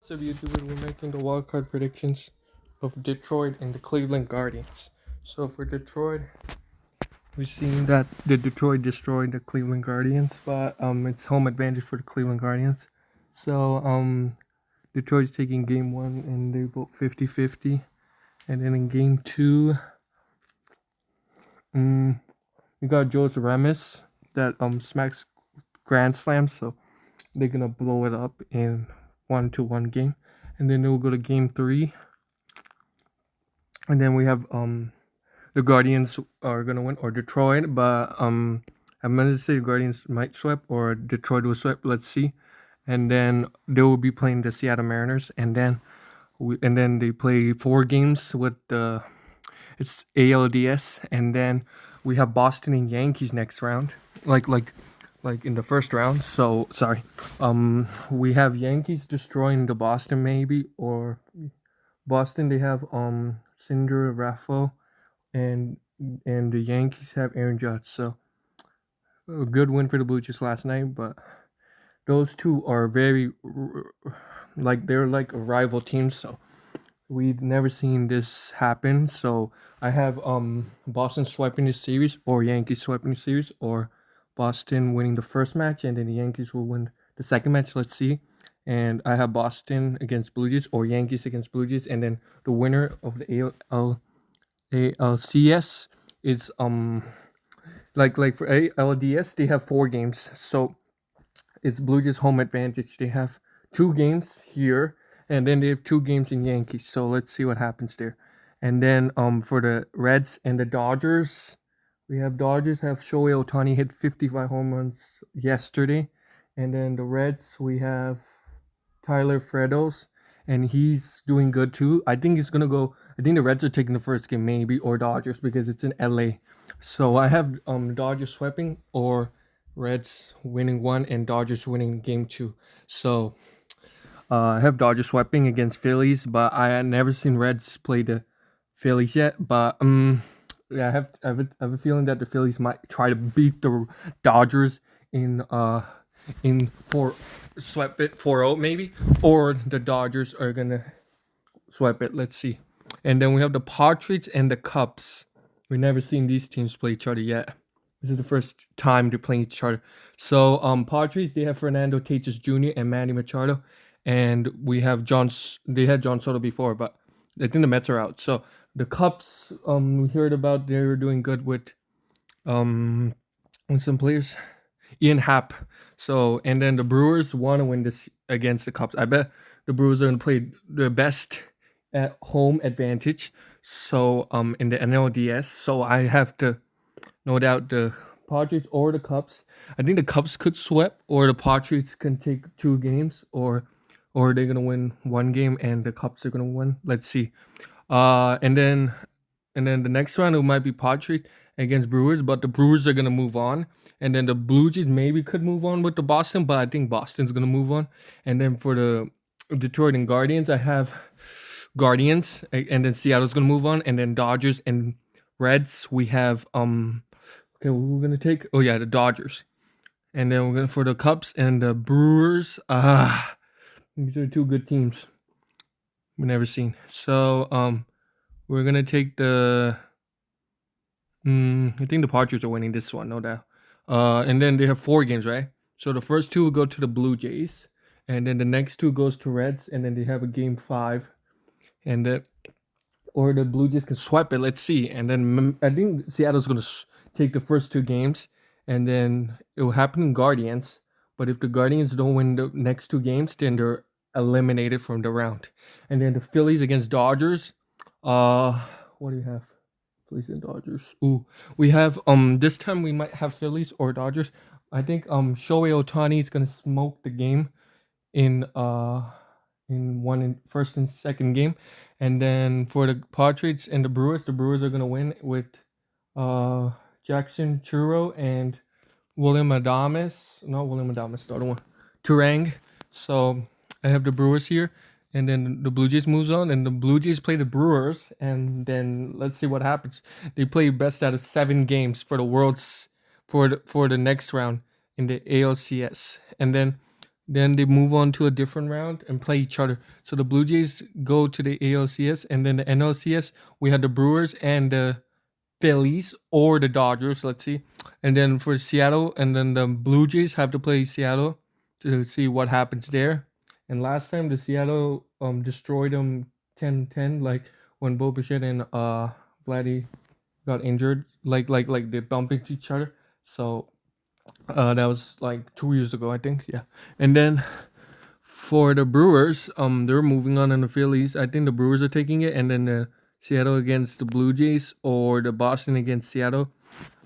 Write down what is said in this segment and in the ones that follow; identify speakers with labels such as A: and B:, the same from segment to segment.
A: So YouTubers, we're making the wildcard predictions of Detroit and the Cleveland Guardians. So for Detroit, we've seen that the Detroit destroyed the Cleveland Guardians, but it's home advantage for the Cleveland Guardians. So Detroit's taking game one and they vote 50-50. And then in game two, we got Jose Ramos that smacks grand slams, so they're gonna blow it up in 1-1 game. And then we'll go to game three. And then we have the Guardians are gonna win or Detroit, but I'm gonna say the Guardians might sweep or Detroit will sweep. Let's see. And then they will be playing the Seattle Mariners, and then they play 4 games with the it's ALDS, and then we have Boston and Yankees next round, like in the first round. So sorry, we have Yankees destroying the Boston maybe, or Boston they have Cinder Raffo, and the Yankees have Aaron Judge. So a good win for the Blue Jays last night, but those two are very they're like a rival team. So we've never seen this happen. So I have Boston swiping the series or Yankees swiping the series, or Boston winning the first match and then the Yankees will win the second match. Let's see. And I have Boston against Blue Jays or Yankees against Blue Jays, and then the winner of the ALCS is like for ALDS they have 4 games. So it's Blue Jays home advantage. They have 2 games here, and then they have 2 games in Yankees. So let's see what happens there. And then for the Reds and the Dodgers, we have Dodgers have Shohei Ohtani hit 55 home runs yesterday, and then the Reds we have Tyler Fredos, and he's doing good too. I think he's gonna go. I think the Reds are taking the first game maybe, or Dodgers because it's in LA. So I have Dodgers sweeping or Reds winning 1 and Dodgers winning game 2. So I have Dodgers sweeping against Phillies, but I had never seen Reds play the Phillies yet. But yeah, I have a feeling that the Phillies might try to beat the Dodgers in for sweep it 4-0 maybe, or the Dodgers are gonna sweep it. Let's see. And then we have the Patriots and the Cubs. We've never seen these teams play each other yet. This is the first time they're playing each other. So Patriots they have Fernando Tatis Jr. and Manny Machado, and we have They had John Soto before, but I think the Mets are out. So the Cubs, we heard about they were doing good with some players, Ian Happ. So and then the Brewers want to win this against the Cubs. I bet the Brewers are gonna play their best at home advantage. So in the NLDS, so I have to no doubt the Padres or the Cubs. I think the Cubs could sweep, or the Padres can take 2 games, or they're gonna win 1 game and the Cubs are gonna win. Let's see. And then the next round it might be Padres against Brewers, but the Brewers are gonna move on. And then the Blue Jays maybe could move on with the Boston, but I think Boston's gonna move on. And then for the Detroit and Guardians, I have Guardians, and then Seattle's gonna move on, and then Dodgers and Reds. We have okay, we're gonna take the Dodgers, and then we're gonna for the Cubs and the Brewers. These are 2 good teams we've never seen. So we're gonna take the. I think the Padres are winning this one, no doubt. And then they have 4 games, right? So the first 2 will go to the Blue Jays, and then the next 2 goes to Reds, and then they have a game 5, and or the Blue Jays can swipe it. Let's see. And then I think Seattle's gonna take the first 2 games, and then it will happen in Guardians. But if the Guardians don't win the next 2 games, then they're eliminated from the round. And then the Phillies against Dodgers. What do you have? Phillies and Dodgers. Ooh, we have this time we might have Phillies or Dodgers. I think Shohei Ohtani is gonna smoke the game in first and second game. And then for the Patriots and the Brewers are gonna win with Jackson Churro and William Adames. Not William Adames, the other one. Turang. So I have the Brewers here. And then the Blue Jays moves on, and the Blue Jays play the Brewers, and then let's see what happens. They play best out of 7 games for the world's for the next round in the ALCS, and then Then they move on to a different round and play each other. So the Blue Jays go to the ALCS, and then the NLCS we had the Brewers and the Phillies or the Dodgers. Let's see, and then for Seattle, and then the Blue Jays have to play Seattle to see what happens there. And last time the Seattle destroyed them 10-10, like when Bo Bichette and Vladdy got injured, like they bump into each other. So that was like 2 years ago, I think. Yeah, and then for the Brewers, they're moving on in the Phillies. I think the Brewers are taking it, and then the Seattle against the Blue Jays or the Boston against Seattle.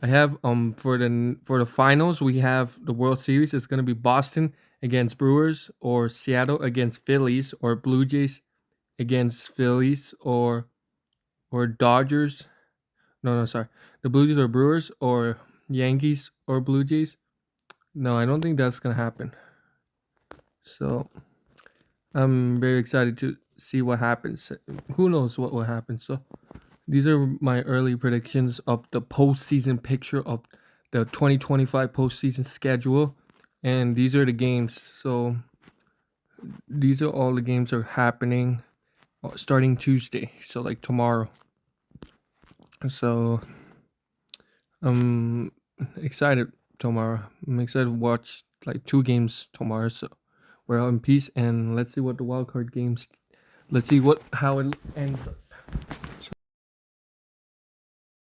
A: I have for the finals we have the World Series. It's gonna be Boston against Brewers or Seattle against Phillies or Blue Jays against Phillies or Dodgers. No, sorry. The Blue Jays or Brewers or Yankees or Blue Jays. No, I don't think that's gonna happen. So I'm very excited to see what happens. Who knows what will happen? So these are my early predictions of the postseason picture of the 2025 postseason schedule, and these are the games. So these are all the games that are happening starting Tuesday. So like tomorrow. So I'm excited tomorrow. I'm excited to watch like 2 games tomorrow. So we're out in peace, and let's see what the wild card games. Let's see how it ends